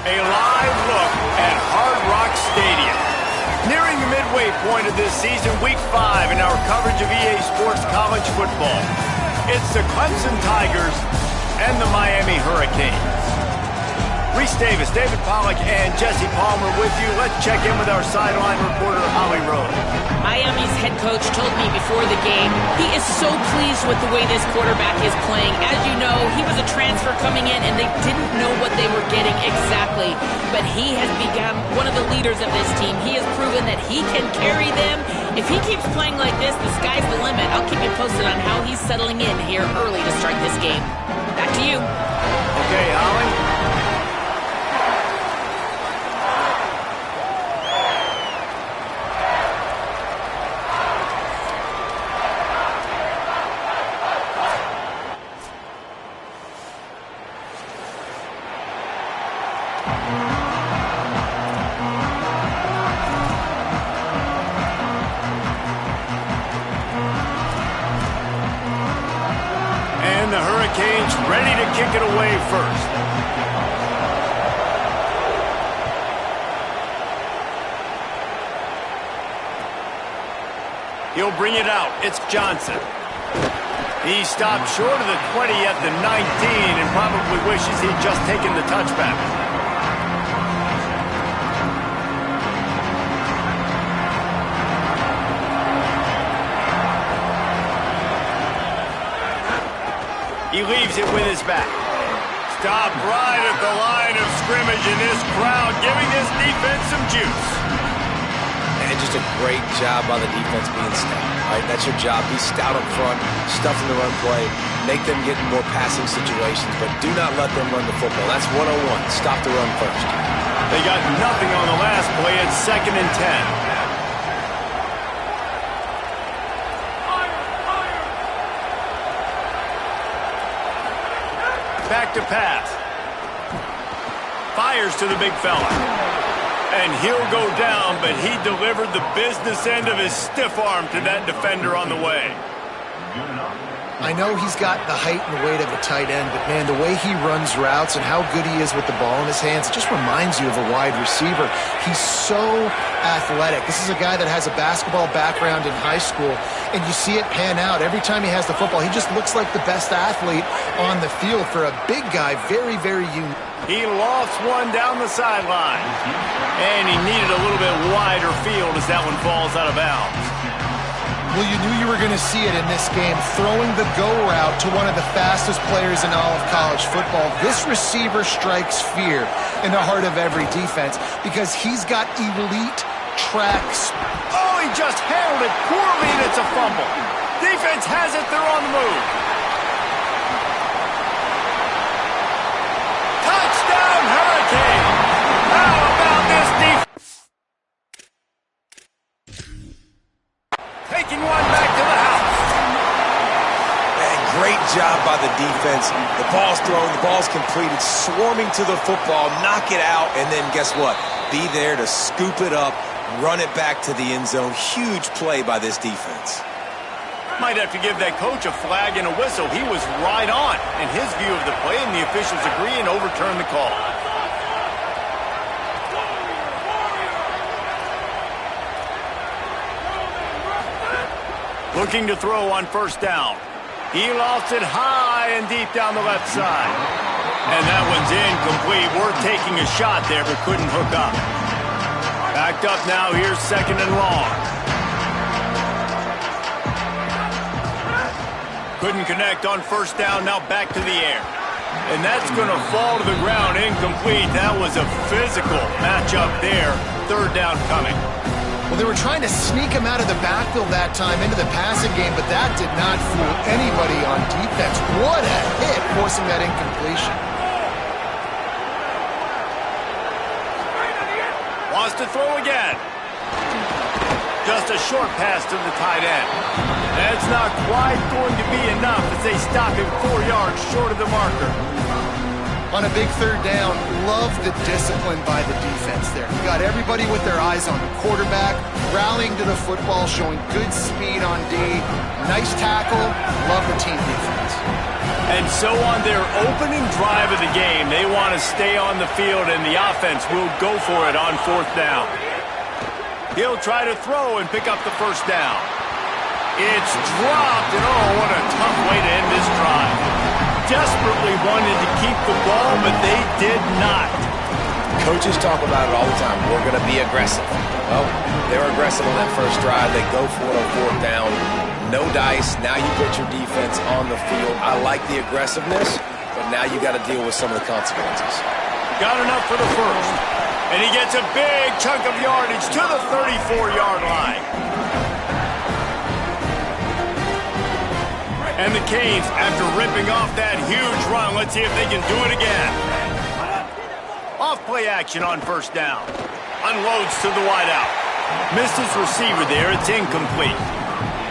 A live look at Hard Rock Stadium. Nearing the midway point of this season, Week 5 in our coverage of EA Sports College Football. It's the Clemson Tigers and the Miami Hurricanes. Reese Davis, David Pollack, and Jesse Palmer with you. Let's check in with our sideline reporter, Holly Rowe. Miami's head coach told me before the game he is so pleased with the way this quarterback is playing. As you know, he was a transfer coming in, and they didn't know what they were getting exactly. But he has become one of the leaders of this team. He has proven that he can carry them. If he keeps playing like this, the sky's the limit. I'll keep you posted on how he's settling in here early to start this game. Back to you. Okay, Holly. The Hurricanes ready to kick it away first. He'll bring it out. It's Johnson. He stopped short of the 20 at the 19 and probably wishes he'd just taken the touchback. He leaves it with his back. Stop right at the line of scrimmage, and this crowd giving this defense some juice. And just a great job by the defense being stout. Right? That's your job. Be stout up front, stuff in the run play, make them get in more passing situations, but do not let them run the football. That's 101. Stop the run first. They got nothing on the last play. It's 2nd and 10. Back to pass. Fires to the big fella. And he'll go down, but he delivered the business end of his stiff arm to that defender on the way. I know he's got the height and weight of a tight end, but man, the way he runs routes and how good he is with the ball in his hands, it just reminds you of a wide receiver. He's so athletic. This is a guy that has a basketball background in high school, and you see it pan out. Every time he has the football, he just looks like the best athlete on the field. For a big guy, very, very unique. He lofts one down the sideline, and he needed a little bit wider field as that one falls out of bounds. Well, you knew you were going to see it in this game, throwing the go route to one of the fastest players in all of college football. This receiver strikes fear in the heart of every defense because he's got elite tracks. Oh, he just handled it poorly, and it's a fumble. Defense has it. They're on the move. Touchdown, Hurricane. How about this defense? Taking one back to the house. Man, great job by the defense. The ball's thrown, the ball's completed, swarming to the football, knock it out, and then guess what? Be there to scoop it up, run it back to the end zone. Huge play by this defense. Might have to give that coach a flag and a whistle. He was right on in his view of the play, and the officials agree and overturn the call. Looking to throw on first down. He lofts it high and deep down the left side. And that one's incomplete. Worth taking a shot there, but couldn't hook up. Backed up now. Here's 2nd and long. Couldn't connect on first down. Now back to the air. And that's going to fall to the ground. Incomplete. That was a physical matchup there. 3rd down coming. Well, they were trying to sneak him out of the backfield that time into the passing game, but that did not fool anybody on defense. What a hit, forcing that incompletion. Wants to throw again. Just a short pass to the tight end. That's not quite going to be enough as they stop him 4 yards short of the marker. On a big 3rd down, love the discipline by the defense there. You got everybody with their eyes on the quarterback, rallying to the football, showing good speed on D. Nice tackle. Love the team defense. And so on their opening drive of the game, they want to stay on the field, and the offense will go for it on 4th down. He'll try to throw and pick up the 1st down. It's dropped, and oh, what a tough way to end this drive. Desperately wanted to keep the ball, but they did not. Coaches talk about it all the time. We're going to be aggressive. Well, they were aggressive on that first drive. They go for it on 4th down. No dice. Now you put your defense on the field. I like the aggressiveness, but now you got to deal with some of the consequences. Got enough for the 1st. And he gets a big chunk of yardage to the 34-yard line. And the Canes, after ripping off that huge run, let's see if they can do it again. Off play action on 1st down. Unloads to the wideout. Missed his receiver there. It's incomplete.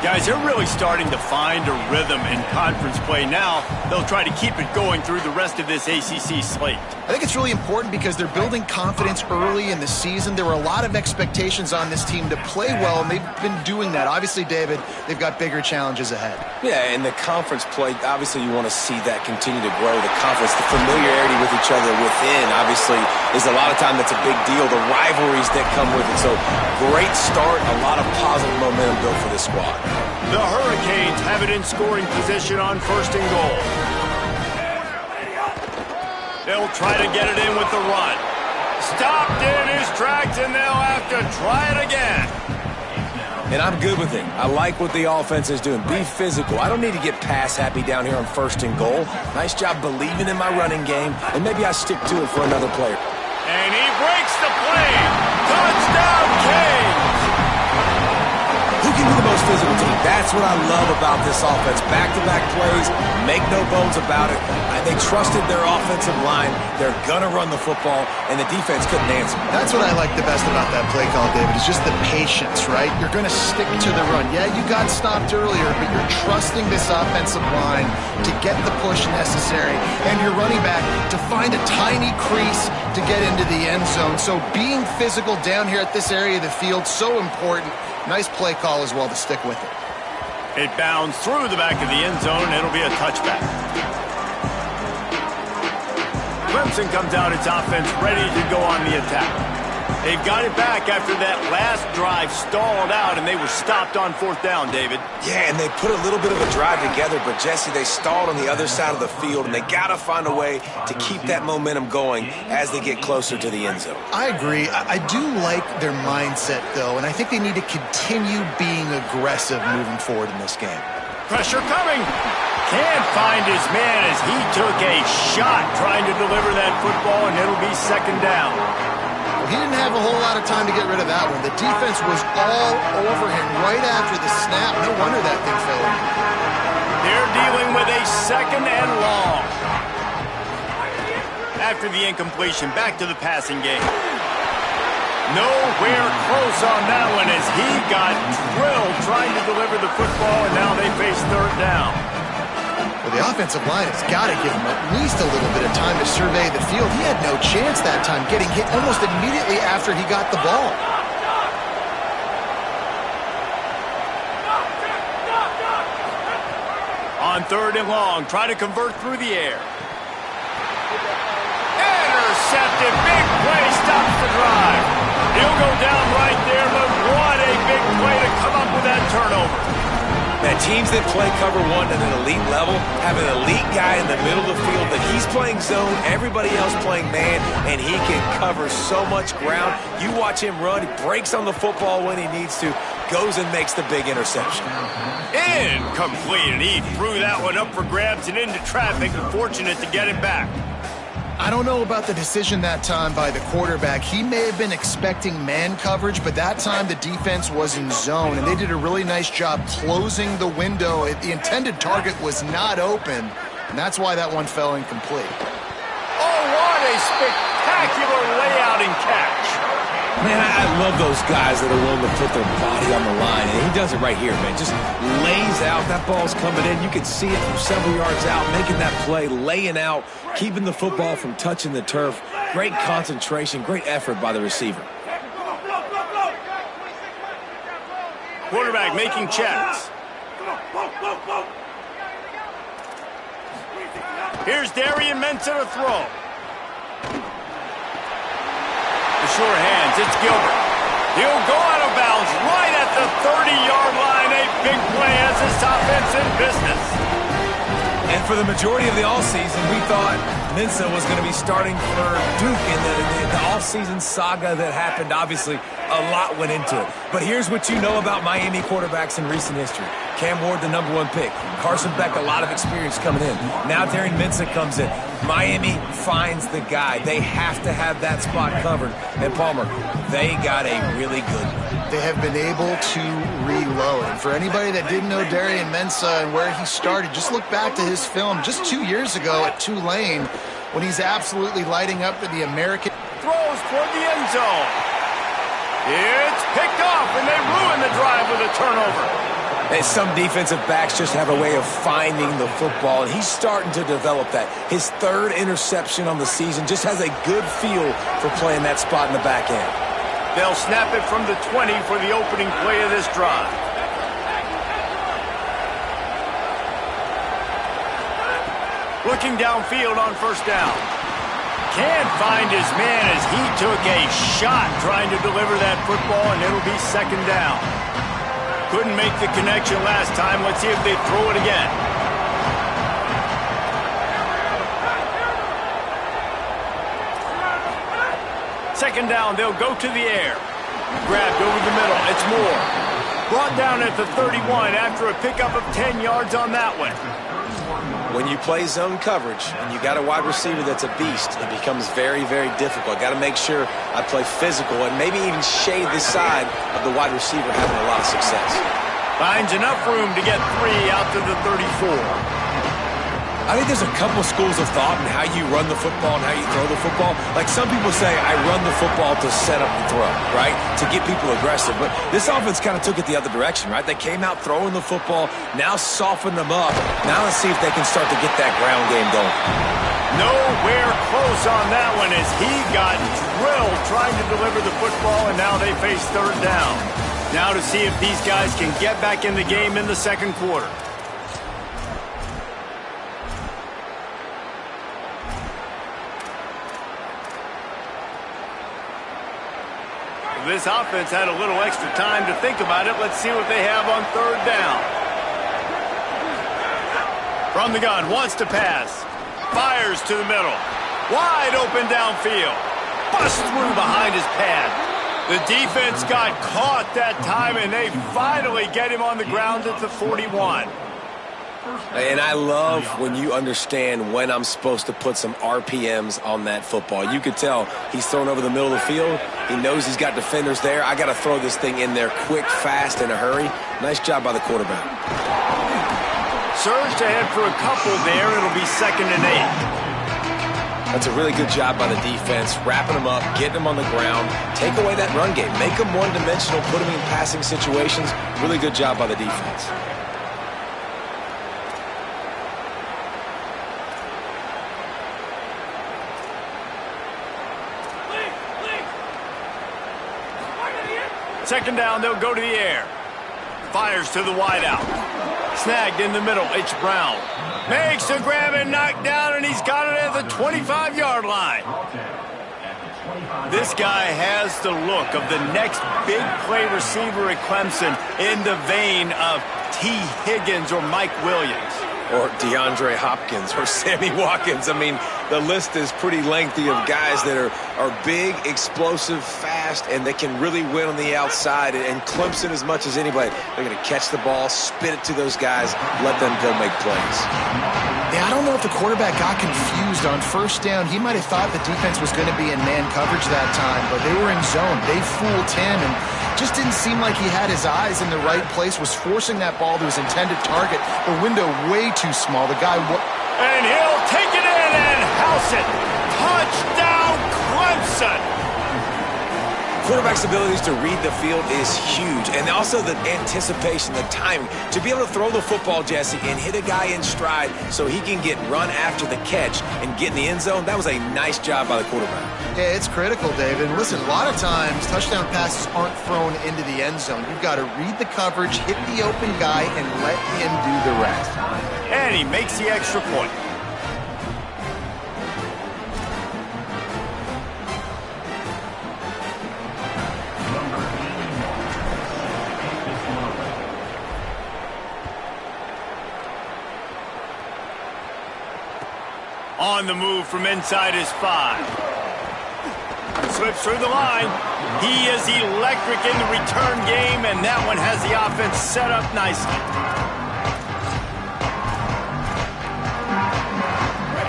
Guys, they're really starting to find a rhythm in conference play now. They'll try to keep it going through the rest of this ACC slate. I think it's really important because they're building confidence early in the season. There were a lot of expectations on this team to play well, and they've been doing that. Obviously, David, they've got bigger challenges ahead. Yeah, and the conference play, obviously you want to see that continue to grow. The confidence, the familiarity with each other within, obviously, is a lot of time that's a big deal. The rivalries that come with it. So, great start, a lot of positive momentum built for this squad. The Hurricanes have it in scoring position on 1st and goal. They'll try to get it in with the run. Stopped in his tracks, and they'll have to try it again. And I'm good with it. I like what the offense is doing. Be physical. I don't need to get pass happy down here on 1st and goal. Nice job believing in my running game, and maybe I stick to it for another player. And he breaks the play. Touchdown, Canes! Who can be the most physical team? That's what I love about this offense. Back-to-back plays, make no bones about it. They trusted their offensive line. They're going to run the football, and the defense couldn't answer. That's what I like the best about that play call, David, is just the patience, right? You're going to stick to the run. Yeah, you got stopped earlier, but you're trusting this offensive line to get the push necessary, and your running back to find a tiny crease to get into the end zone. So being physical down here at this area of the field, so important. Nice play call as well to stick with it. It bounds through the back of the end zone, and it'll be a touchback. Clemson comes out its offense ready to go on the attack. They've got it back after that last drive stalled out, and they were stopped on 4th down, David. Yeah, and they put a little bit of a drive together, but, Jesse, they stalled on the other side of the field, and they got to find a way to keep that momentum going as they get closer to the end zone. I agree. I do like their mindset, though, and I think they need to continue being aggressive moving forward in this game. Pressure coming. Can't find his man as he took a shot trying to deliver that football, and it'll be 2nd down. He didn't have a whole lot of time to get rid of that one. The defense was all over him right after the snap. No wonder that thing fell in. They're dealing with a 2nd and long. After the incompletion, back to the passing game. Nowhere close on that one as he got drilled trying to deliver the football, and now they face 3rd down. Well, the offensive line has got to give him at least a little bit of time to survey the field. He had no chance that time, getting hit almost immediately after he got the ball. On 3rd and long, try to convert through the air. Intercepted, big play, stops the drive. He'll go down right there, but what a big play to come up with that turnover. Now, teams that play cover one at an elite level have an elite guy in the middle of the field that he's playing zone, everybody else playing man, and he can cover so much ground. You watch him run, he breaks on the football when he needs to, goes and makes the big interception. Incomplete, and he threw that one up for grabs and into traffic, and fortunate to get it back. I don't know about the decision that time by the quarterback. He may have been expecting man coverage, but that time the defense was in zone, and they did a really nice job closing the window. The intended target was not open, and that's why that one fell incomplete. Oh, what a spectacular layout and catch. Man, I love those guys that are willing to put their body on the line, and he does it right here, man. Just lays out. That ball's coming in. You can see it from several yards out, making that play, laying out, keeping the football from touching the turf. Great concentration, great effort by the receiver. Quarterback making checks. Here's Darian Mensah to throw. The sure hands, it's Gilbert. He'll go out of bounds right at the 30-yard line. A big play as this offense in business. And for the majority of the offseason, we thought Mensah was going to be starting for Duke in the offseason saga that happened. Obviously, a lot went into it. But here's what you know about Miami quarterbacks in recent history. Cam Ward, the #1 pick. Carson Beck, a lot of experience coming in. Now Darian Mensah comes in. Miami finds the guy. They have to have that spot covered. And Palmer, they got a really good one. They have been able to reload. And for anybody that didn't know Darian Mensah and where he started, just look back to his film just 2 years ago at Tulane when he's absolutely lighting up for the American. Throws toward the end zone. It's picked off, and they ruin the drive with a turnover. And some defensive backs just have a way of finding the football, and he's starting to develop that. His 3rd interception on the season, just has a good feel for playing that spot in the back end. They'll snap it from the 20 for the opening play of this drive. Looking downfield on first down. Can't find his man as he took a shot trying to deliver that football, and it'll be 2nd down. Couldn't make the connection last time. Let's see if they throw it again. Second down, they'll go to the air. Grabbed over the middle. It's Moore. Brought down at the 31 after a pickup of 10 yards on that one. When you play zone coverage and you got a wide receiver that's a beast, it becomes very, very difficult. Got to make sure I play physical and maybe even shade the side of the wide receiver having a lot of success. Finds enough room to get 3 out to the 34. I think there's a couple schools of thought in how you run the football and how you throw the football. Like some people say, I run the football to set up the throw, right? To get people aggressive. But this offense kind of took it the other direction, right? They came out throwing the football, now softened them up. Now let's see if they can start to get that ground game going. Nowhere close on that one as he got drilled trying to deliver the football, and now they face 3rd down. Now to see if these guys can get back in the game in the 2nd quarter. This offense had a little extra time to think about it. Let's see what they have on 3rd down. From the gun, wants to pass. Fires to the middle. Wide open downfield. Busts through behind his pad. The defense got caught that time, and they finally get him on the ground at the 41. And I love when you understand when I'm supposed to put some RPMs on that football. You could tell he's thrown over the middle of the field. He knows he's got defenders there. I got to throw this thing in there quick, fast, in a hurry. Nice job by the quarterback. Surged ahead for a couple there. It'll be 2nd and 8. That's a really good job by the defense, wrapping them up, getting them on the ground, take away that run game, make them one-dimensional, put them in passing situations. Really good job by the defense. Second down, they'll go to the air. Fires to the wideout. Snagged in the middle, it's Brown. Makes the grab and knocked down, and he's got it at the 25-yard line. This guy has the look of the next big play receiver at Clemson in the vein of T. Higgins or Mike Williams. Or DeAndre Hopkins or Sammy Watkins. I mean, the list is pretty lengthy of guys that are big, explosive, fast, and they can really win on the outside. And Clemson, as much as anybody, they're going to catch the ball, spit it to those guys, let them go make plays. Yeah, I don't know if the quarterback got confused on first down. He might have thought the defense was going to be in man coverage that time, but they were in zone. They fooled him and just didn't seem like he had his eyes in the right place, was forcing that ball to his intended target. The window way too small. The guy... And he'll take it in and house it. Touchdown, Clemson. Quarterback's abilities to read the field is huge, and also the anticipation, the timing. To be able to throw the football, Jesse, and hit a guy in stride so he can get run after the catch and get in the end zone, that was a nice job by the quarterback. Yeah, it's critical, David. Listen, a lot of times touchdown passes aren't thrown into the end zone. You've got to read the coverage, hit the open guy, and let him do the rest. And he makes the extra point. On the move from inside his 5. Slips through the line. He is electric in the return game, and that one has the offense set up nicely.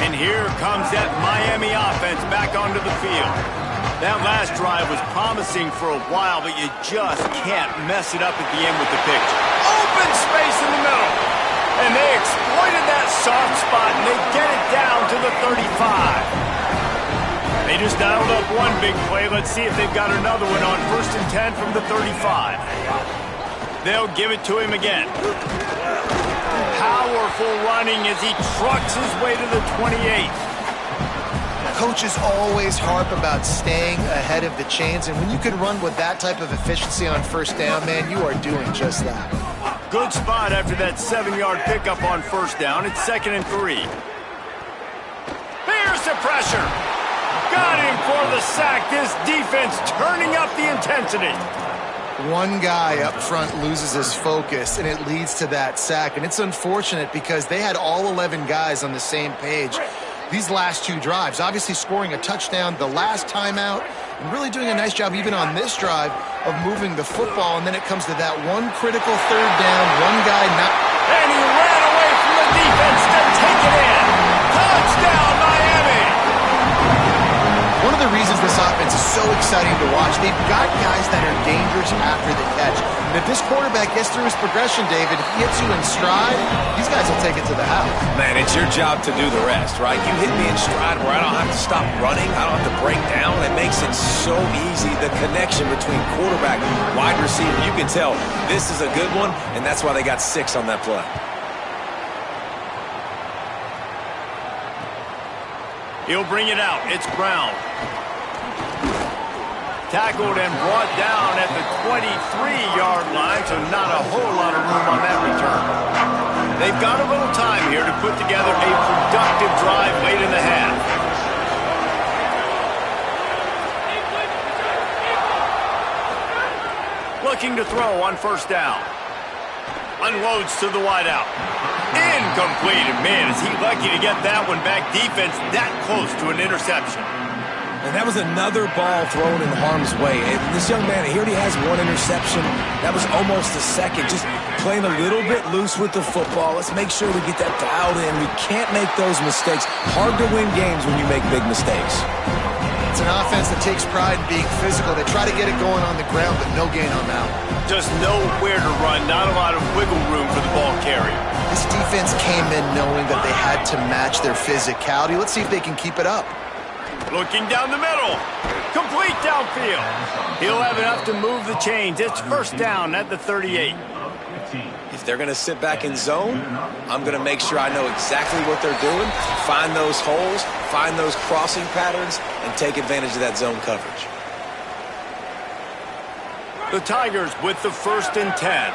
And here comes that Miami offense back onto the field. That last drive was promising for a while, but you just can't mess it up at the end with the picture. Open space in the middle. And they exploited that soft spot, and they get it down to the 35. They just dialed up one big play. Let's see if they've got another one on 1st and 10 from the 35. They'll give it to him again. Powerful running as he trucks his way to the 28. Coaches always harp about staying ahead of the chains, and when you can run with that type of efficiency on 1st down, man, you are doing just that. Good spot after that 7-yard pickup on 1st down. It's 2nd and 3. Here's the pressure. Got him for the sack. This defense turning up the intensity. One guy up front loses his focus, and it leads to that sack. And it's unfortunate because they had all 11 guys on the same page these last 2 drives. Obviously scoring a touchdown the last time out, and really doing a nice job even on this drive of moving the football. And then it comes to that one critical 3rd down, one guy not... And he ran away from the defense to take it in. Touchdown, Miami! One of the reasons this offense is so exciting to watch, they've got guys that are dangerous after the catch. And if this quarterback gets through his progression, David, if he hits you in stride, these guys will take it to the house. Man, it's your job to do the rest, right? You hit me in stride where I don't have to stop running. I don't have to break down. It makes it so easy. The connection between quarterback and wide receiver, you can tell this is a good one, and that's why they got 6 on that play. He'll bring it out. It's Brown. Tackled and brought down at the 23-yard line, so not a whole lot of room on that return. They've got a little time here to put together a productive drive late in the half. Looking to throw on 1st down. Unloads to the wideout. Incomplete. And man, is he lucky to get that one back. Defense that close to an interception. And that was another ball thrown in harm's way. And this young man, he already has 1 interception. That was almost a second. Just playing a little bit loose with the football. Let's make sure we get that dialed in. We can't make those mistakes. Hard to win games when you make big mistakes. It's an offense that takes pride in being physical. They try to get it going on the ground, but no gain on that one. Just nowhere to run. Not a lot of wiggle room for the ball carrier. This defense came in knowing that they had to match their physicality. Let's see if they can keep it up. Looking down the middle. Complete downfield. He'll have enough to move the chains. It's 1st down at the 38. If they're going to sit back in zone, I'm going to make sure I know exactly what they're doing, find those holes, find those crossing patterns, and take advantage of that zone coverage. The Tigers with the 1st and 10.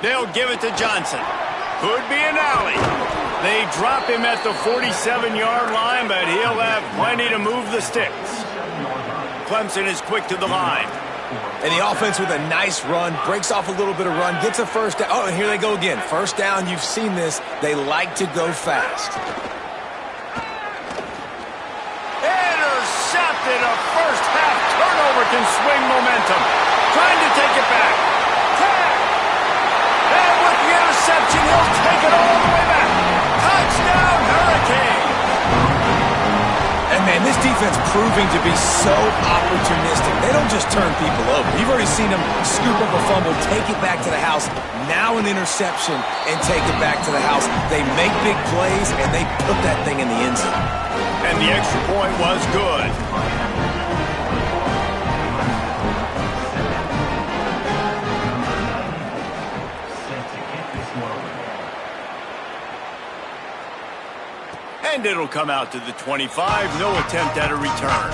They'll give it to Johnson. Could be an alley. They drop him at the 47-yard line, but he'll have plenty to move the sticks. Clemson is quick to the line. And the offense with a nice run, breaks off a little bit of run, gets a 1st down. Oh, and here they go again. 1st down, you've seen this. They like to go fast. Intercepted. A first-half turnover can swing momentum. Trying to take it back. And with the interception, he'll take it all the way back. Touchdown, Hurricane. And man, this defense proving to be so opportunistic. They don't just turn people over. You've already seen them scoop up a fumble, take it back to the house, now an interception, and take it back to the house. They make big plays, and they put that thing in the end zone. And the extra point was good. And it'll come out to the 25. No attempt at a return.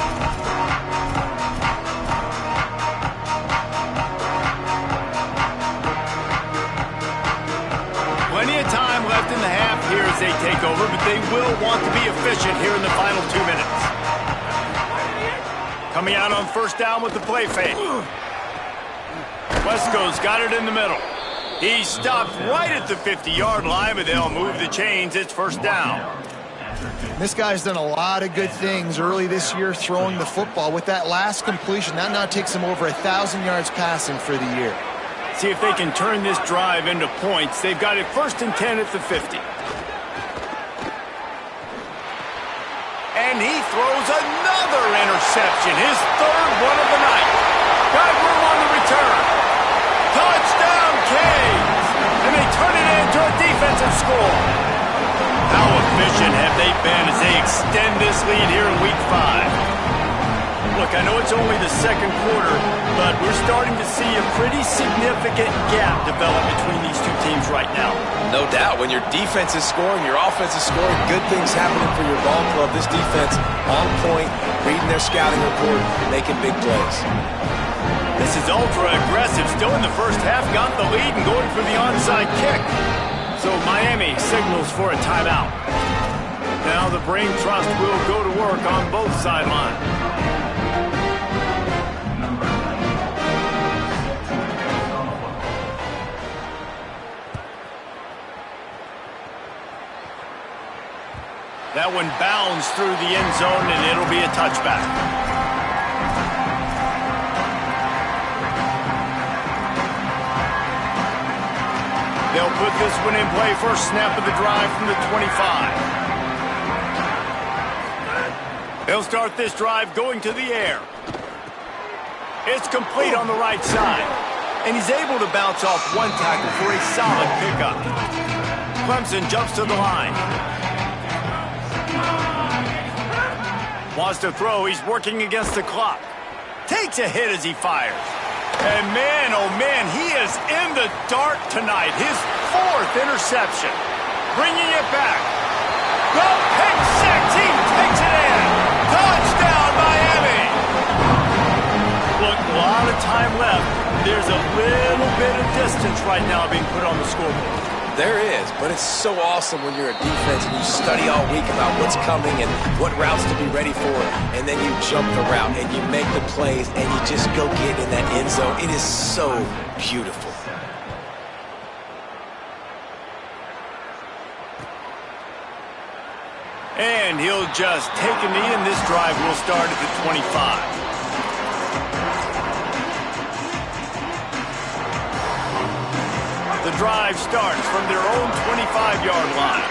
Plenty of time left in the half here as they take over, but they will want to be efficient here in the final 2 minutes. Coming out on 1st down with the play fake. Wesco's got it in the middle. He stopped right at the 50-yard line, but they'll move the chains. It's first down. This guy's done a lot of good things early this year throwing the football. With that last completion, that now takes him over 1,000 yards passing for the year. See if they can turn this drive into points. They've got it first and 10 at the 50. And he throws another interception, his third one of the night. Got room on the return. Touchdown, Canes! And they turn it into a defensive score. How efficient have they been as they extend this lead here in Week 5? Look, I know it's only the second quarter, but we're starting to see a pretty significant gap develop between these two teams right now. No doubt. When your defense is scoring, your offense is scoring, good things happening for your ball club. This defense on point, reading their scouting report, making big plays. This is ultra-aggressive. Still in the first half, got the lead and going for the onside kick. So Miami signals for a timeout. Now the Brain Trust will go to work on both sidelines. That one bounds through the end zone, and it'll be a touchback. They'll put this one in play first snap of the drive from the 25. They'll start this drive going to the air. It's complete on the right side, and he's able to bounce off one tackle for a solid pickup. Clemson jumps to the line. Wants to throw. He's working against the clock. Takes a hit as he fires. And man, oh man, he is in the dark tonight. His fourth interception. Bringing it back. The pick six. He takes it in. Touchdown, Miami. Look, a lot of time left. There's a little bit of distance right now being put on the scoreboard. There is, but it's so awesome when you're a defense and you study all week about what's coming and what routes to be ready for, and then you jump the route and you make the plays and you just go get in that end zone. It is so beautiful. And he'll just take a knee, and this drive will start at the 25. The drive starts from their own 25-yard line.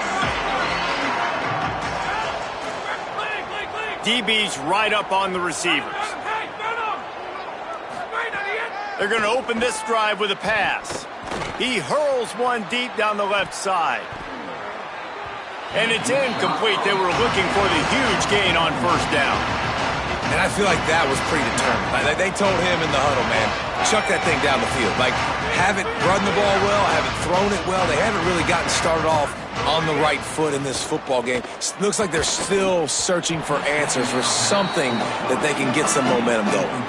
DB's right up on the receivers. They're going to open this drive with a pass. He hurls one deep down the left side. And it's incomplete. They were looking for the huge gain on first down. And I feel like that was predetermined. Like, they told him in the huddle, man, chuck that thing down the field. Like, haven't run the ball well, haven't thrown it well. They haven't really gotten started off on the right foot in this football game. Looks like they're still searching for answers, for something that they can get some momentum going.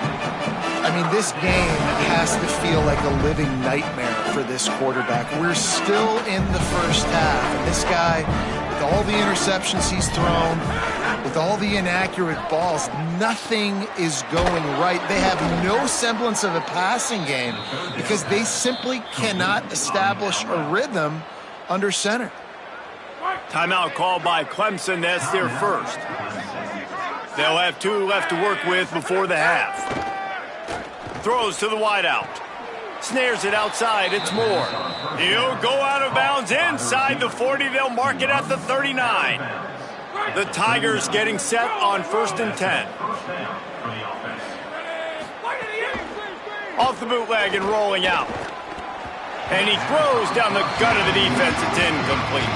I mean, this game has to feel like a living nightmare for this quarterback. We're still in the first half, and this guy, with all the interceptions he's thrown, with all the inaccurate balls, nothing is going right. They have no semblance of a passing game because they simply cannot establish a rhythm under center. Timeout called by Clemson. That's their first. They'll have two left to work with before the half. Throws to the wideout. Snares it outside. It's Moore. He'll go out of bounds inside the 40. They'll mark it at the 39. The Tigers getting set on first and 10. Off the bootleg and rolling out. And he throws down the gut of the defense. It's incomplete.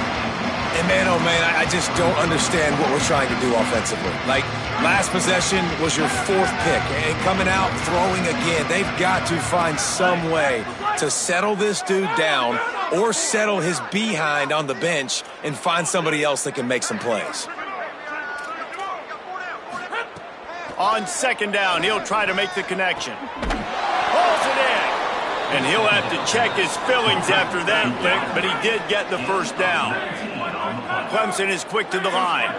And man, oh man, I just don't understand what we're trying to do offensively. Like, last possession was your fourth pick, and coming out, throwing again. They've got to find some way to settle this dude down or settle his behind on the bench and find somebody else that can make some plays. On second down, he'll try to make the connection. Pulls it in. And he'll have to check his fillings after that pick, but he did get the first down. Clemson is quick to the line.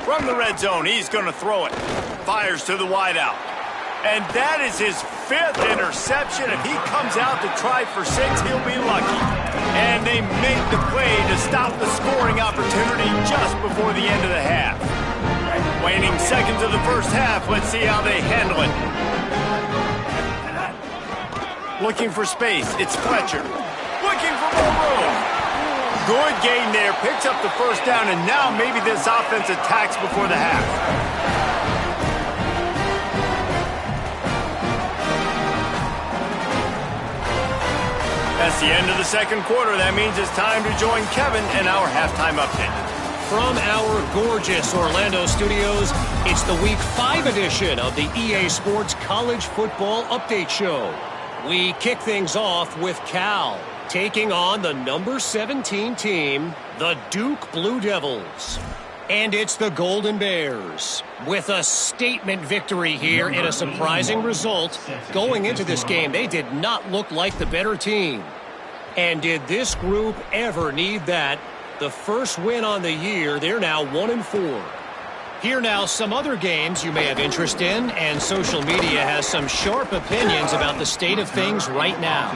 From the red zone, he's going to throw it. Fires to the wideout. And that is his 5th interception. If he comes out to try for 6, he'll be lucky. And they make the play to stop the scoring opportunity just before the end of the half. Waning seconds of the first half. Let's see how they handle it. Looking for space. It's Fletcher. Looking for more room. Good gain there. Picks up the first down, and now maybe this offense attacks before the half. That's the end of the second quarter. That means it's time to join Kevin in our halftime update. From our gorgeous Orlando studios, it's the Week 5 edition of the EA Sports College Football Update Show. We kick things off with Cal taking on the number 17 team, the Duke Blue Devils. And it's the Golden Bears with a statement victory here in a surprising result. Going into this game, they did not look like the better team. And did this group ever need that? The first win on the year, they're now 1-4. Here now, some other games you may have interest in, and social media has some sharp opinions about the state of things right now.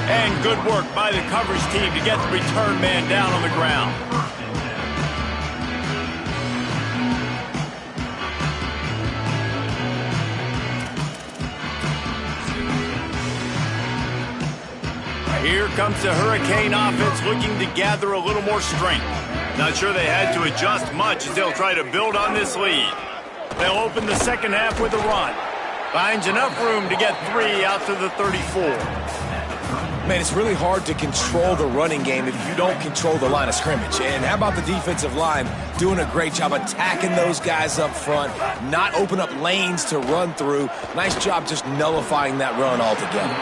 And good work by the coverage team to get the return man down on the ground. Here comes the Hurricane offense looking to gather a little more strength. Not sure they had to adjust much as they'll try to build on this lead. They'll open the second half with a run. Finds enough room to get 3 out to the 34. Man, it's really hard to control the running game if you don't control the line of scrimmage. And how about the defensive line doing a great job attacking those guys up front, not open up lanes to run through. Nice job just nullifying that run altogether.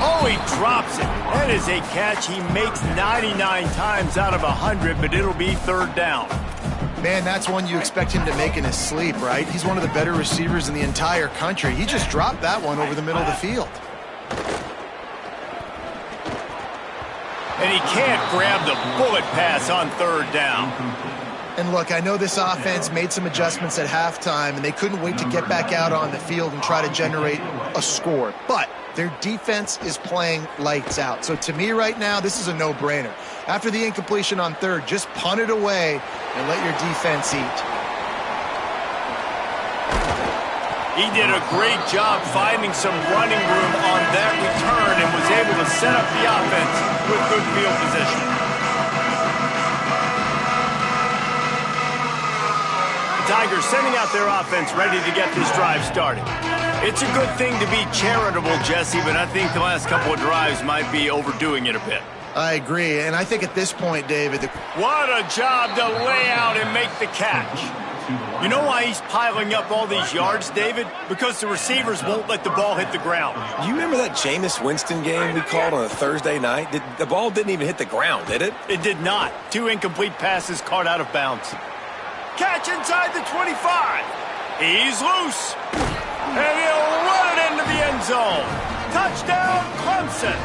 Oh, he drops it. That is a catch he makes 99 times out of 100, but it'll be third down. Man, that's one you expect him to make in his sleep, right? He's one of the better receivers in the entire country. He just dropped that one over the middle of the field. And he can't grab the bullet pass on third down. And look, I know this offense made some adjustments at halftime, and they couldn't wait to get back out on the field and try to generate a score. But their defense is playing lights out. So to me right now, this is a no-brainer. After the incompletion on third, just punt it away and let your defense eat. He did a great job finding some running room on that return and was able to set up the offense with good field position. The Tigers sending out their offense ready to get this drive started. It's a good thing to be charitable, Jesse, but I think the last couple of drives might be overdoing it a bit. I agree, and I think at this point, David... What a job to lay out and make the catch. You know why he's piling up all these yards, David? Because the receivers won't let the ball hit the ground. You remember that Jameis Winston game we called on a Thursday night? The ball didn't even hit the ground, did it? It did not. 2 incomplete passes caught out of bounds. Catch inside the 25. He's loose. And he'll run it into the end zone. Touchdown, Clemson.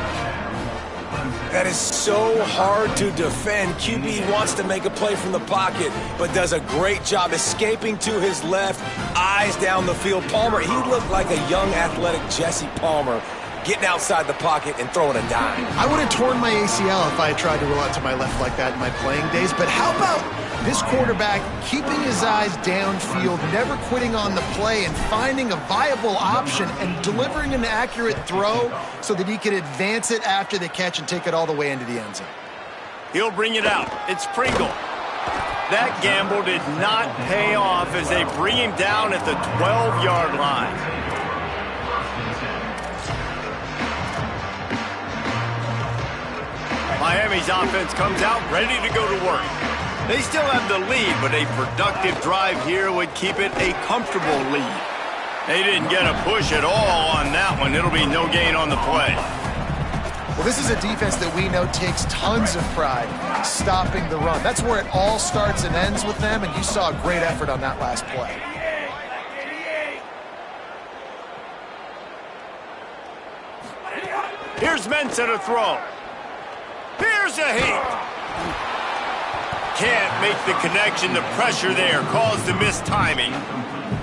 That is so hard to defend. QB wants to make a play from the pocket, but does a great job escaping to his left, eyes down the field. Palmer, he looked like a young athletic Jesse Palmer, getting outside the pocket and throwing a dime. I would have torn my ACL if I had tried to roll out to my left like that in my playing days, but how about this quarterback keeping his eyes downfield, never quitting on the play, and finding a viable option and delivering an accurate throw so that he can advance it after the catch and take it all the way into the end zone. He'll bring it out. It's Pringle. That gamble did not pay off as they bring him down at the 12-yard line. Miami's offense comes out ready to go to work. They still have the lead, but a productive drive here would keep it a comfortable lead. They didn't get a push at all on that one. It'll be no gain on the play. Well, this is a defense that we know takes tons of pride stopping the run. That's where it all starts and ends with them, and you saw a great effort on that last play. Here's Mensah to throw. Here's a heat. can't make the connection. The pressure there caused the mistiming.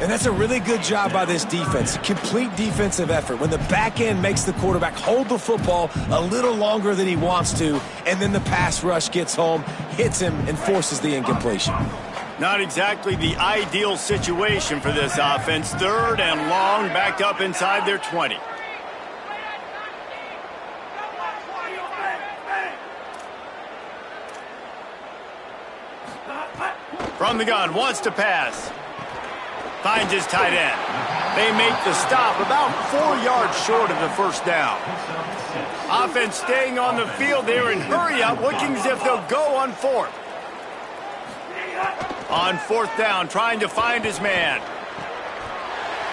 And that's a really good job by this defense. Complete defensive effort. When the back end makes the quarterback hold the football a little longer than he wants to, and then the pass rush gets home, hits him, and forces the incompletion. Not exactly the ideal situation for this offense. 3rd and long, backed up inside their 20. From the gun, wants to pass. Finds his tight end. They make the stop about 4 yards short of the first down. Offense staying on the field there and hurry up, looking as if they'll go on 4th. On 4th down, trying to find his man.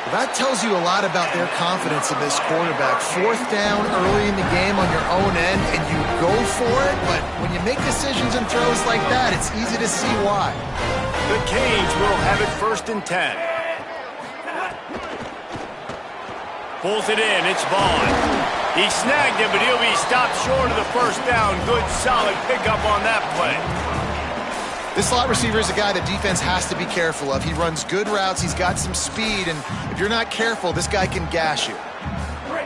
Well, that tells you a lot about their confidence in this quarterback. 4th down early in the game on your own end, and you go for it, but when you make decisions and throws like that, it's easy to see why. The Canes will have it 1st and 10. Pulls it in, it's Vaughn. He snagged it, but he'll be stopped short of the first down. Good, solid pickup on that play. This slot receiver is a guy the defense has to be careful of. He runs good routes, he's got some speed, and if you're not careful, this guy can gash you.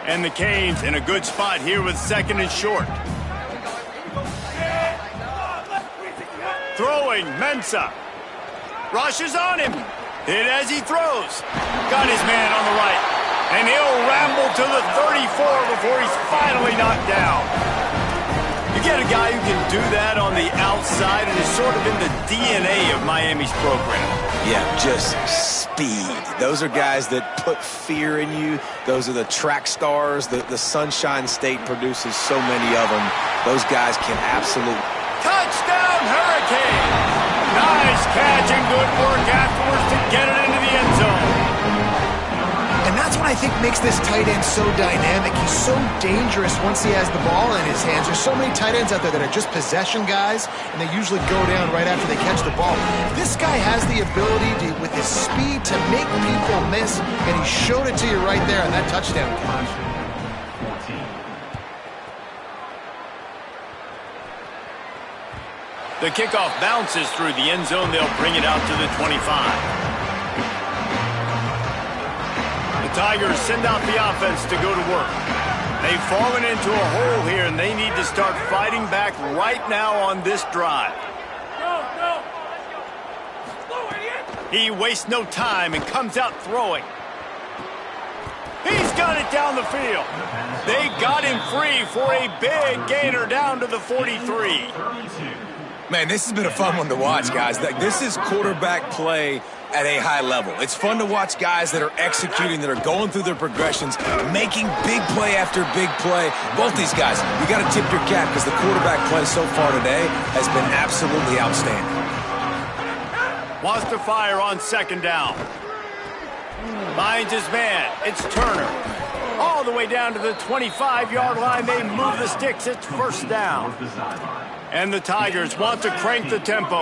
And the Canes in a good spot here with 2nd and short. Throwing, Mensah. Rushes on him. Hit as he throws. Got his man on the right. And he'll ramble to the 34 before he's finally knocked down. You get a guy who can do that on the outside, and is sort of in the DNA of Miami's program. Yeah, just speed. Those are guys that put fear in you. Those are the track stars. The Sunshine State produces so many of them. Those guys can absolutely... Touchdown, Hurricanes! Nice catch and good work afterwards to get it into the end zone. And that's what I think makes this tight end so dynamic. He's so dangerous once he has the ball in his hands. There's so many tight ends out there that are just possession guys, and they usually go down right after they catch the ball. This guy has the ability to, with his speed, to make people miss, and he showed it to you right there on that touchdown catch. The kickoff bounces through the end zone. They'll bring it out to the 25. The Tigers send out the offense to go to work. They've fallen into a hole here, and they need to start fighting back right now on this drive. He wastes no time and comes out throwing. He's got it down the field. They got him free for a big gainer down to the 43. Man, this has been a fun one to watch, guys. This is quarterback play at a high level. It's fun to watch guys that are executing, that are going through their progressions, making big play after big play. Both these guys, you got to tip your cap because the quarterback play so far today has been absolutely outstanding. Wants to fire on 2nd down. Finds his man. It's Turner. All the way down to the 25-yard line. They move the sticks. It's 1st down. And the Tigers want to crank the tempo.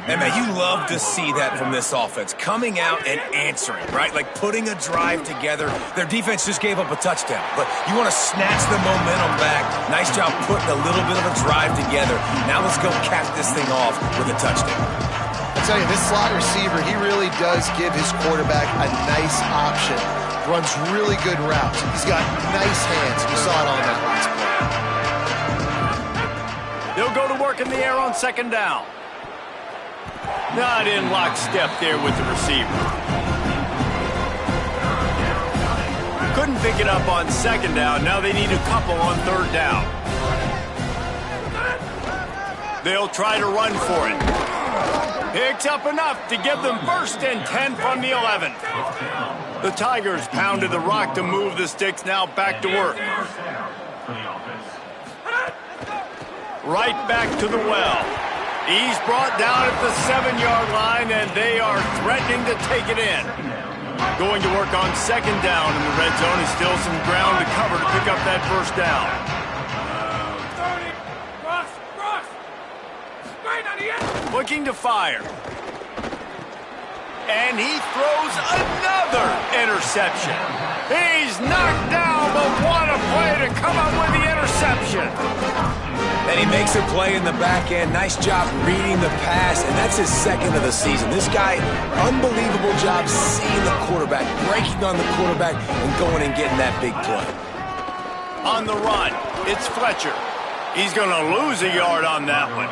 And, man, you love to see that from this offense. Coming out and answering, right? Like putting a drive together. Their defense just gave up a touchdown. But you want to snatch the momentum back. Nice job putting a little bit of a drive together. Now let's go cap this thing off with a touchdown. I tell you, this slot receiver, he really does give his quarterback a nice option. Runs really good routes. He's got nice hands. You saw it on that last play. They'll go to work in the air on 2nd down. Not in lockstep there with the receiver. Couldn't pick it up on 2nd down. Now they need a couple on 3rd down. They'll try to run for it. Picks up enough to give them 1st and 10 from the 11. The Tigers pounded the rock to move the sticks. Now back to work. Right back to the well. He's brought down at the 7-yard line, and they are threatening to take it in. Going to work on 2nd down in the red zone. Is still some ground to cover to pick up that 1st down. Looking to fire. And he throws another interception. He's knocked down, but what a play to come up with the interception. And he makes a play in the back end. Nice job reading the pass, and that's his second of the season. This guy, unbelievable job seeing the quarterback, breaking on the quarterback, and going and getting that big play. On the run, it's Fletcher. He's going to lose a yard on that one.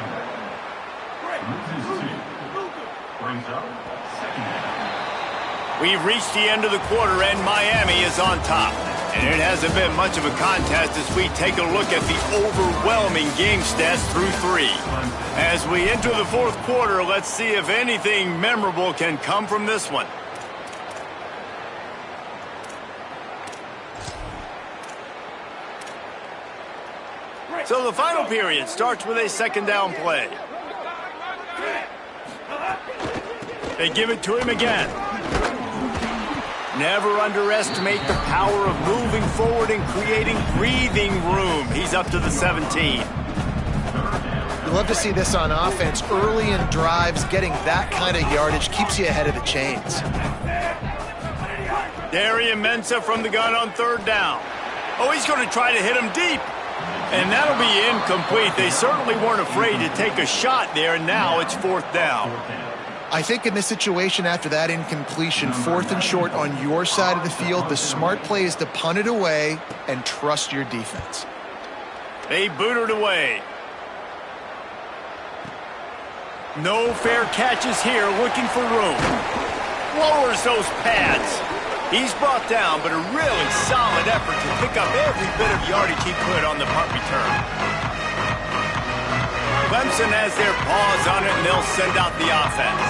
We've reached the end of the quarter, and Miami is on top. And it hasn't been much of a contest as we take a look at the overwhelming game stats through 3. As we enter the fourth quarter, let's see if anything memorable can come from this one. So the final period starts with a second down play. They give it to him again. Never underestimate the power of moving forward and creating breathing room. He's up to the 17. You love to see this on offense. Early in drives, getting that kind of yardage keeps you ahead of the chains. Darian Mensah from the gun on third down. Oh, he's going to try to hit him deep. And that'll be incomplete. They certainly weren't afraid to take a shot there, and now it's fourth down. I think in this situation, after that incompletion, fourth and short on your side of the field, the smart play is to punt it away and trust your defense. They boot it away. No fair catches here, looking for room. Lowers those pads. He's brought down, but a really solid effort to pick up every bit of yardage he could on the punt return. Clemson has their paws on it, and they'll send out the offense.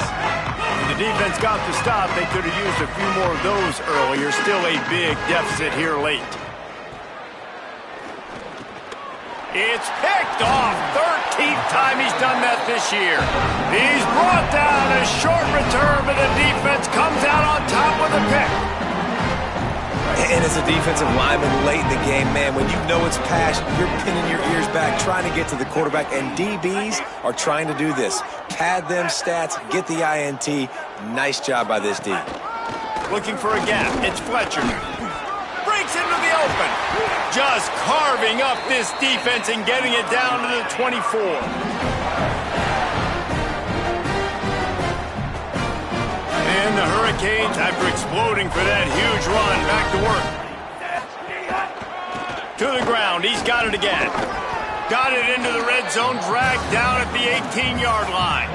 When the defense got the stop, they could have used a few more of those earlier. Still a big deficit here late. It's picked off. 13th time he's done that this year. He's brought down a short return, but the defense comes out on top with a pick. And as a defensive lineman late in the game, man, when you know it's pass, you're pinning your ears back, trying to get to the quarterback, and DBs are trying to do this. Pad them stats, get the INT. Nice job by this D. Looking for a gap. It's Fletcher. Breaks into the open. Just carving up this defense and getting it down to the 24. And the Hurricanes, after exploding for that huge run, back to work. To the ground, he's got it again. Got it into the red zone, dragged down at the 18-yard line.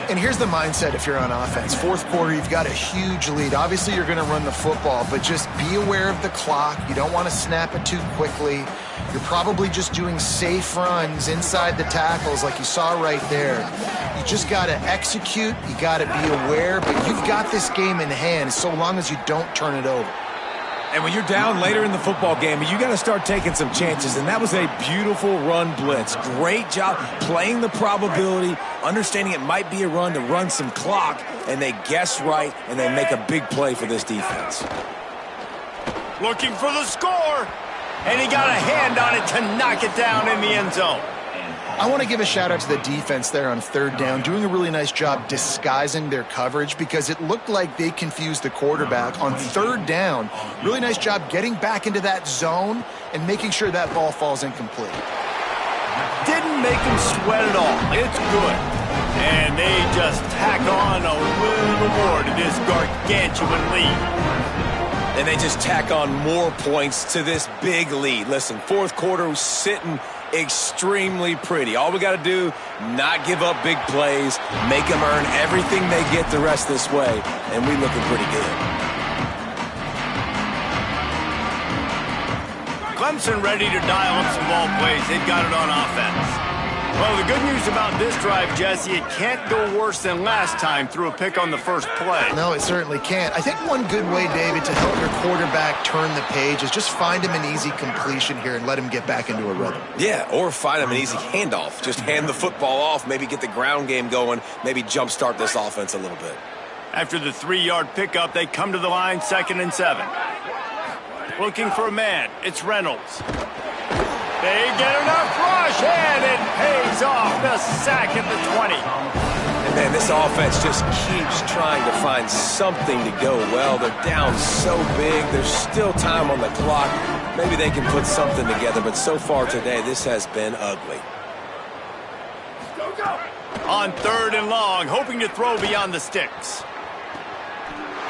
And here's the mindset if you're on offense. Fourth quarter, you've got a huge lead. Obviously, you're going to run the football, but just be aware of the clock. You don't want to snap it too quickly. You're probably just doing safe runs inside the tackles like you saw right there. You just got to execute. You got to be aware, but you've got this game in hand so long as you don't turn it over. And when you're down later in the football game, you got to start taking some chances, and that was a beautiful run blitz. Great job playing the probability, understanding it might be a run to run some clock, and they guess right, and they make a big play for this defense. Looking for the score, and he got a hand on it to knock it down in the end zone. I want to give a shout out to the defense there on third down, doing a really nice job disguising their coverage because it looked like they confused the quarterback on third down. Really nice job getting back into that zone and making sure that ball falls incomplete. Didn't make him sweat at all. It's good. And they just tack on a little more to this gargantuan lead. And they just tack on more points to this big lead. Listen, fourth quarter was sitting extremely pretty. All we got to do, not give up big plays, make them earn everything they get the rest this way, and we looking pretty good. Clemson ready to dial up some ball plays. They've got it on offense. Well, the good news about this drive, Jesse, it can't go worse than last time through a pick on the first play. No, it certainly can't. I think one good way, David, to help your quarterback turn the page is just find him an easy completion here and let him get back into a rhythm. Yeah, or find him an easy handoff. Just hand the football off, maybe get the ground game going, maybe jumpstart this offense a little bit. After the 3-yard pickup, they come to the line 2nd and 7. Looking for a man. It's Reynolds. They get enough rush, and it pays off. The sack at the 20. And man, this offense just keeps trying to find something to go well. They're down so big. There's still time on the clock. maybe they can put something together, but so far today, this has been ugly. On 3rd and long, hoping to throw beyond the sticks.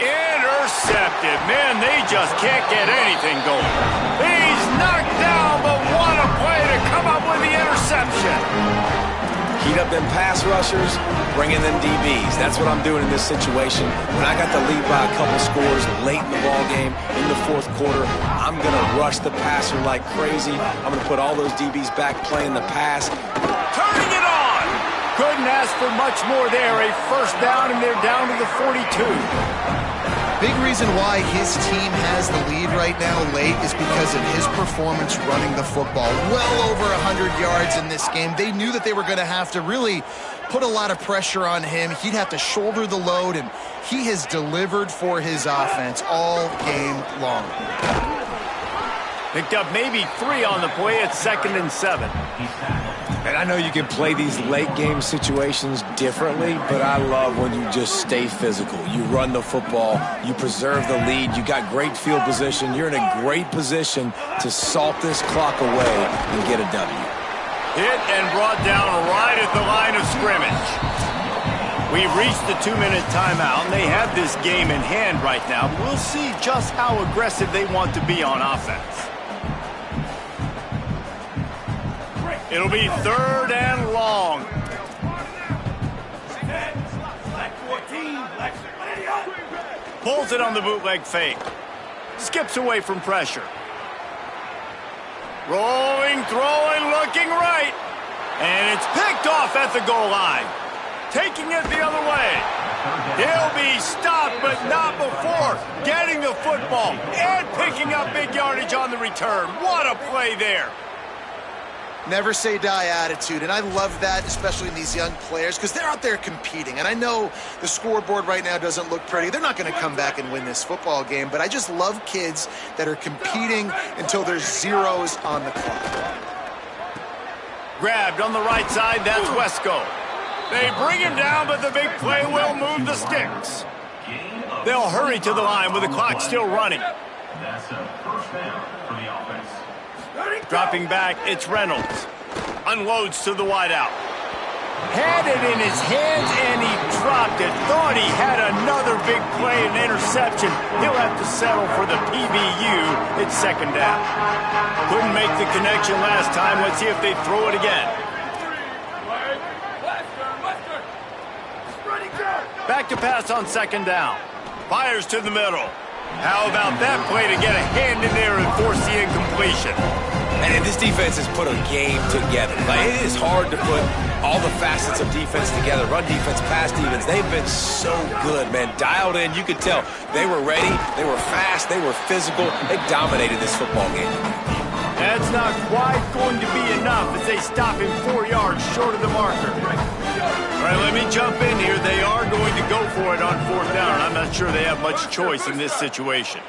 Intercepted. Man, they just can't get anything going. He's knocked down, but what a play to come up with the interception. Heat up them pass rushers, bring in them DBs. That's what I'm doing in this situation. When I got the lead by a couple scores late in the ball game, in the 4th quarter, I'm going to rush the passer like crazy. I'm going to put all those DBs back playing the pass. Turning it on. Couldn't ask for much more there. A first down, and they're down to the 42. Big reason why his team has the lead right now late is because of his performance running the football. Well over 100 yards in this game. They knew that they were going to have to really put a lot of pressure on him. He'd have to shoulder the load, and he has delivered for his offense all game long. Picked up maybe 3 on the play at 2nd and 7. And I know you can play these late game situations differently, but I love when you just stay physical. You run the football, you preserve the lead, you got great field position, you're in a great position to salt this clock away and get a W. Hit and brought down right at the line of scrimmage. We've reached the 2-minute timeout, and they have this game in hand right now. We'll see just how aggressive they want to be on offense. It'll be 3rd and long. Pulls it on the bootleg fake. Skips away from pressure. Rolling, throwing, looking right. And it's picked off at the goal line. Taking it the other way. He'll be stopped, but not before getting the football and picking up big yardage on the return. What a play there. Never say die attitude, and I love that, especially in these young players, because they're out there competing. And I know the scoreboard right now doesn't look pretty. They're not going to come back and win this football game, but I just love kids that are competing until there's zeros on the clock. Grabbed on the right side, that's Wesco. They bring him down, but the big play will move the sticks. They'll hurry to the line with the clock still running. That's a first down for the offense. Dropping back, it's Reynolds. Unloads to the wideout. Had it in his hands, and he dropped it. Thought he had another big play and interception. He'll have to settle for the PBU. It's 2nd down. Couldn't make the connection last time. Let's see if they throw it again. Back to pass on 2nd down. Fires to the middle. How about that play to get a hand in there and force the incompletion? And this defense has put a game together. Like, it is hard to put all the facets of defense together. Run defense, pass defense. They've been so good, man. Dialed in. You could tell they were ready. They were fast. They were physical. They dominated this football game. That's not quite going to be enough as they stop him 4 yards short of the marker. All right, let me jump in here. They are going to go for it on 4th down. I'm not sure they have much choice in this situation.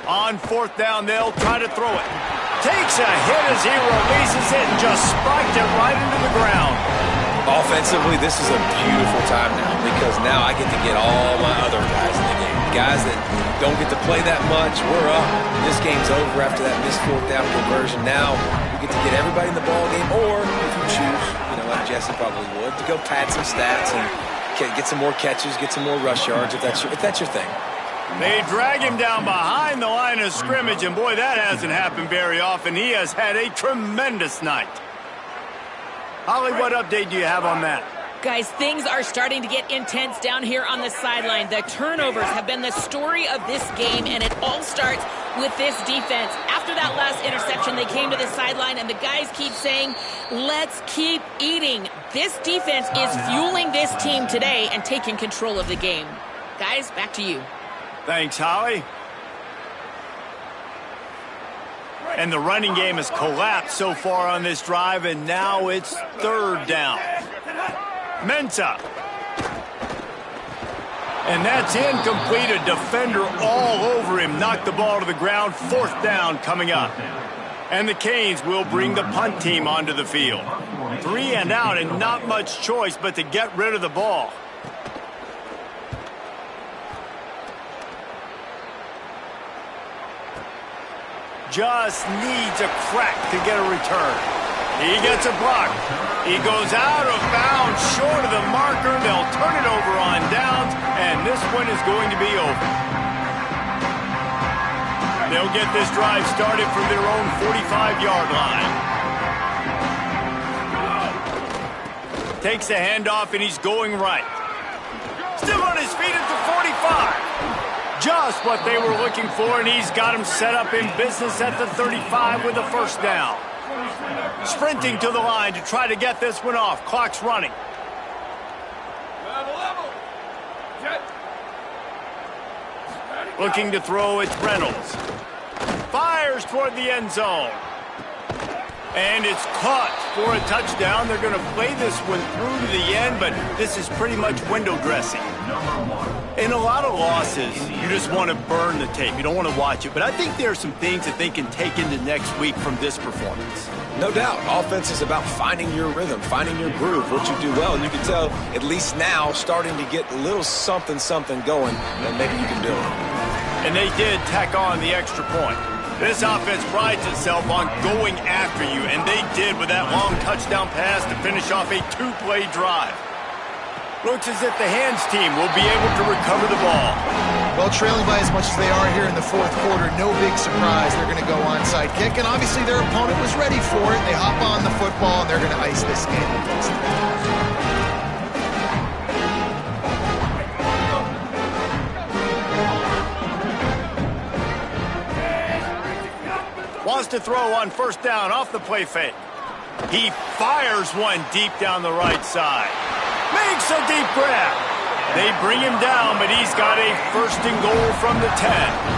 On 4th down, they'll try to throw it. Takes a hit as he releases it and just spiked it right into the ground. Offensively, this is a beautiful time now because now I get to get all my other guys in the game. Guys that don't get to play that much, we're up. This game's over after that missed 4th down conversion. Now we get to get everybody in the ball game, or if you choose, like Jesse probably would, to go pad some stats and get some more catches, get some more rush yards if that's your thing. They drag him down behind the line of scrimmage, and boy, that hasn't happened very often. He has had a tremendous night. Holly, what update do you have on that? Guys, things are starting to get intense down here on the sideline. The turnovers have been the story of this game, and it all starts with this defense. After that last interception, they came to the sideline, and the guys keep saying, let's keep eating. This defense is fueling this team today and taking control of the game. Guys, back to you. Thanks, Holly. And the running game has collapsed so far on this drive, and now it's 3rd down. Mensah. And that's incomplete. A defender all over him. Knocked the ball to the ground. 4th down coming up. And the Canes will bring the punt team onto the field. 3 and out, and not much choice but to get rid of the ball. Just needs a crack to get a return. He gets a block. He goes out of bounds, short of the marker. They'll turn it over on downs, and this one is going to be over. They'll get this drive started from their own 45-yard line. Takes a handoff, and he's going right. Still on his feet at the 45. Just what they were looking for, and he's got him set up in business at the 35 with a first down. Sprinting to the line to try to get this one off. Clock's running. Looking to throw, it's Reynolds. Fires toward the end zone. And it's caught for a touchdown. They're going to play this one through to the end, but this is pretty much window dressing. In a lot of losses, you just want to burn the tape. You don't want to watch it. But I think there are some things that they can take into next week from this performance. No doubt. Offense is about finding your rhythm, finding your groove, what you do well. And you can tell, at least now, starting to get a little something going that maybe you can do it. And they did tack on the extra point. This offense prides itself on going after you, and they did with that long touchdown pass to finish off a two-play drive. Looks as if the hands team will be able to recover the ball. Well, trailing by as much as they are here in the fourth quarter, no big surprise. They're going to go onside kick, and obviously their opponent was ready for it. They hop on the football, and they're going to ice this game. Wants to throw on first down off the play fake. He fires one deep down the right side. Makes a deep grab. They bring him down, but he's got a first and goal from the 10.